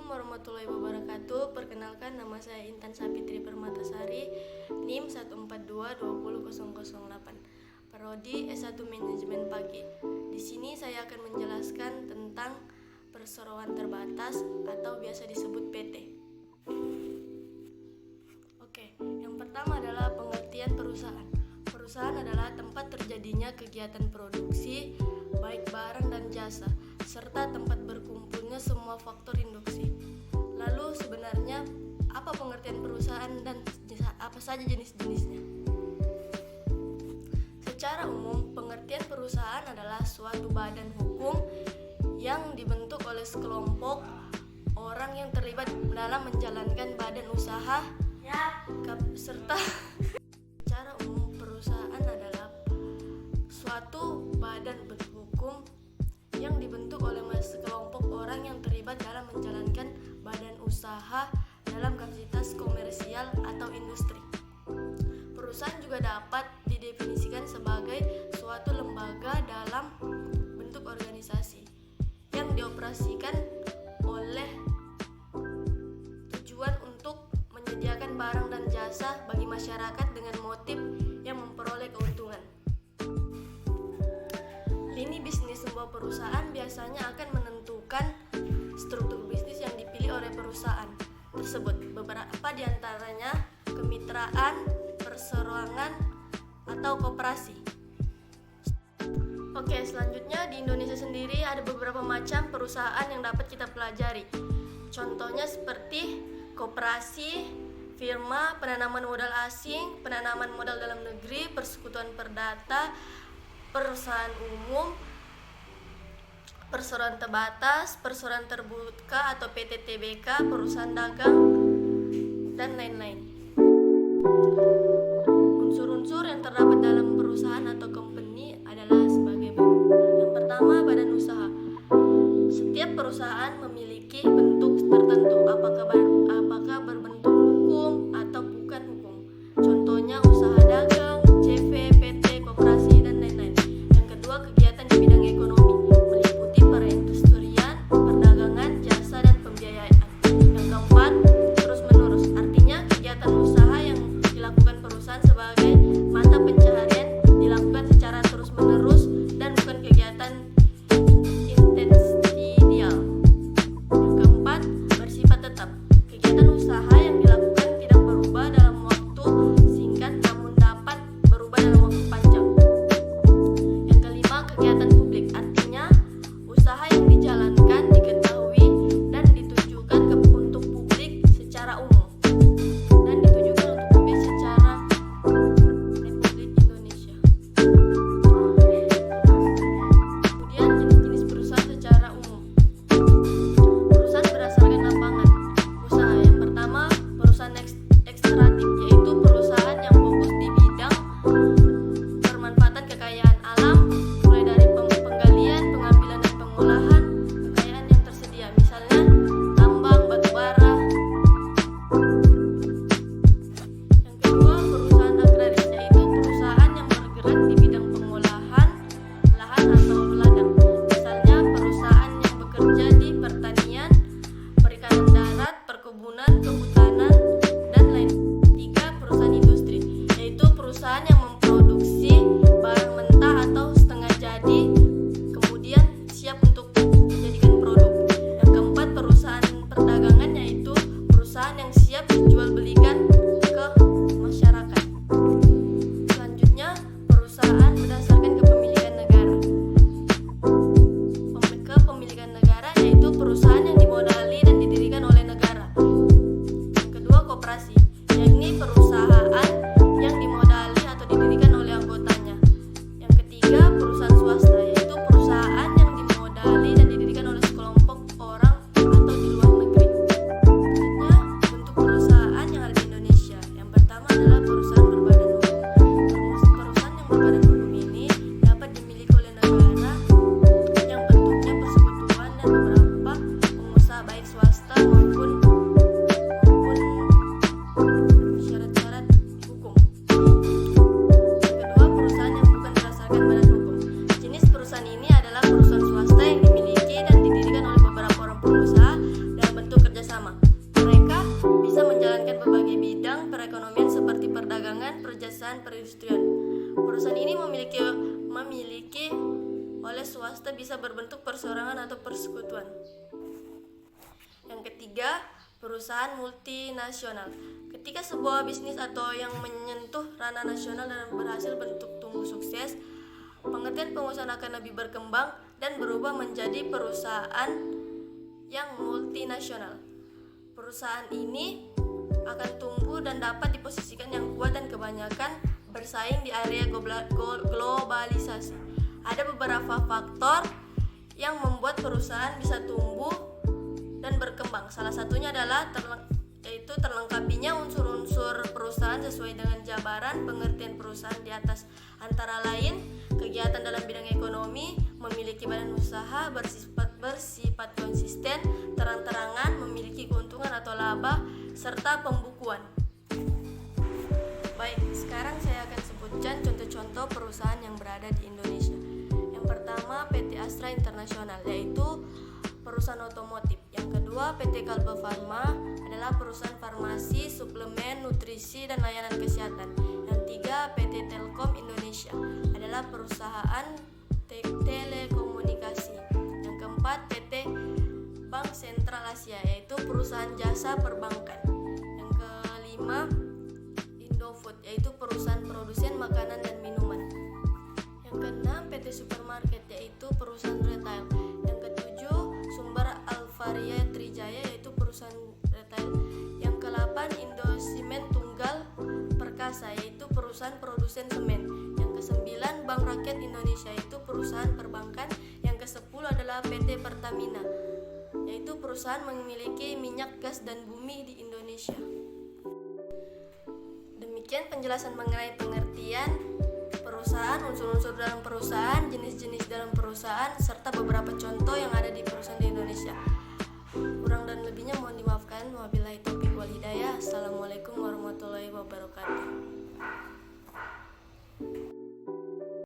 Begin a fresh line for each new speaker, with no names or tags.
warahmatullahi wabarakatuh. Perkenalkan, nama saya Intan Sapitri Permatasari, NIM 142200008, Prodi S1 Manajemen Pagi. Di sini saya akan menjelaskan tentang perseroan terbatas atau biasa disebut PT. Oke, yang pertama adalah pengertian perusahaan. Perusahaan adalah tempat terjadinya kegiatan produksi, baik barang dan jasa, serta tempat berkumpulnya semua faktor induksi. Lalu sebenarnya apa pengertian perusahaan dan apa saja jenis-jenisnya? Secara umum, pengertian perusahaan adalah suatu badan hukum yang dibentuk oleh sekelompok orang yang terlibat dalam menjalankan badan usaha serta secara umum perusahaan adalah suatu badan hukum yang dibentuk oleh sekelompok orang yang terlibat dalam menjalankan badan usaha dalam kapasitas komersial atau industri. Perusahaan juga dapat didefinisikan sebagai suatu lembaga dalam bentuk organisasi yang dioperasikan oleh tujuan untuk menyediakan barang dan jasa bagi masyarakat dengan motif yang memperoleh keuntungan. Lini bisnis sebuah perusahaan biasanya akan menentukan struktur bisnis yang dipilih oleh perusahaan tersebut. Beberapa di antaranya kemitraan, perseroan, atau koperasi. Oke, selanjutnya di Indonesia sendiri ada beberapa macam perusahaan yang dapat kita pelajari. Contohnya seperti koperasi, firma, penanaman modal asing, penanaman modal dalam negeri, persekutuan perdata, perusahaan umum, perseroan terbatas, perseroan terbuka atau PT TBK, perusahaan dagang, dan lain-lain. Unsur-unsur yang terdapat dalam perusahaan atau company adalah sebagai berikut. Yang pertama, badan usaha. Setiap perusahaan memiliki bentuk tertentu, apakah berbentuk hukum atau bukan hukum. Contohnya usaha dagang, CV, PT, koperasi, dan lain-lain. Yang kedua, kegiatan di bidang ekonomi meliputi perindustrian, perdagangan, jasa, dan pembiayaan. Yang keempat, terus-menerus, artinya kegiatan usaha yang dilakukan perusahaan sebagai mata pencaharian dilakukan secara terus-menerus dan bukan kegiatan intensial. Yang keempat, bersifat tetap. Kegiatan usaha yang dilakukan tidak berubah dalam waktu singkat namun dapat berubah dalam waktu panjang. Yang kelima, kegiatan publik, artinya usaha yang dijalankan diketahui dan ditujukan untuk publik secara umum dan ditujukan untuk publik secara Republik Indonesia. Kemudian jenis-jenis perusahaan secara umum. Perusahaan berdasarkan lapangan usaha. Yang pertama, perusahaan ekstraktif, yaitu perusahaan yang fokus di bidang pemanfaatan kekayaan alam, mulai dari penggalian, pengambilan, dan pengolahan kekayaan yang tersedia, misalnya tambang, batu bara. Yang kedua, perusahaan agraris, yaitu perusahaan yang bergerak di bidang pengolahan lahan atau ladang, misalnya perusahaan yang bekerja di pertanian, perikanan darat, perkebunan, kehutanan, dan lain. Tiga, perusahaan industri, yaitu perusahaan yang memproduksi barang mentah atau setengah jadi kemudian siap untuk dijadikan produk. Yang keempat, perusahaan perdagangan, yaitu perusahaan yang siap dijual belikan ke masyarakat. Selanjutnya, perusahaan berdasarkan kepemilikan negara. Kepemilikan negara, yaitu perusahaan yang dimodali dan didirikan oleh negara. Yang kedua, koperasi, yakni perusahaan yang dimodali atau didirikan oleh anggotanya. Yang ketiga, perusahaan swasta, yaitu perusahaan yang dimodali dan didirikan oleh sekelompok orang atau di luar negeri. Selanjutnya, bentuk perusahaan yang ada di Indonesia. Yang pertama adalah perusahaan berbadan hukum. Perusahaan yang berbadan hukum ini dapat dimiliki oleh negara yang bentuknya persekutuan dan beberapa sama. Mereka bisa menjalankan berbagai bidang perekonomian seperti perdagangan, perjasaan, perindustrian. Perusahaan ini memiliki oleh swasta bisa berbentuk perseorangan atau persekutuan. Yang ketiga, perusahaan multinasional. Ketika sebuah bisnis atau yang menyentuh ranah nasional dan berhasil bentuk tumbuh sukses, pengertian pengusahaan akan lebih berkembang dan berubah menjadi perusahaan yang multinasional. Perusahaan ini akan tumbuh dan dapat diposisikan yang kuat dan kebanyakan bersaing di area globalisasi. Ada beberapa faktor yang membuat perusahaan bisa tumbuh dan berkembang. Salah satunya adalah terlengkapinya unsur-unsur perusahaan sesuai dengan jabaran pengertian perusahaan di atas, antara lain kegiatan dalam bidang ekonomi, memiliki badan usaha, bersifat konsisten, terang-terangan, memiliki keuntungan atau laba, serta pembukuan. Baik, sekarang saya akan sebutkan contoh-contoh perusahaan yang berada di Indonesia. Yang pertama, PT Astra Internasional, yaitu perusahaan otomotif. Yang kedua, PT Kalbe Farma adalah perusahaan farmasi, suplemen, nutrisi, dan layanan kesehatan. Yang tiga, PT Telkom Indonesia adalah perusahaan telekomunikasi. Yang keempat, PT Bank Sentral Asia, yaitu perusahaan jasa perbankan. Yang kelima, Indofood, yaitu perusahaan produsen makanan dan minuman. Yang keenam, PT Supermarket, yaitu perusahaan retail. Yang ketujuh, Sumber Alvaria Trijaya, yaitu perusahaan retail. Yang ke-8, Indosimen Tunggal Perkasa, yaitu perusahaan produsen semen. Yang ke-9, Bank Rakyat Indonesia, yaitu perusahaan perbankan. Yang ke-10 adalah PT Pertamina, yaitu perusahaan memiliki minyak, gas, dan bumi di Indonesia. Demikian penjelasan mengenai pengertian perusahaan, unsur-unsur dalam perusahaan, jenis-jenis dalam perusahaan, serta beberapa contoh yang ada di perusahaan di Indonesia. Kurang dan lebihnya mohon dimaafkan. Wabillahi taufiq wal hidayah. Assalamualaikum warahmatullahi wabarakatuh.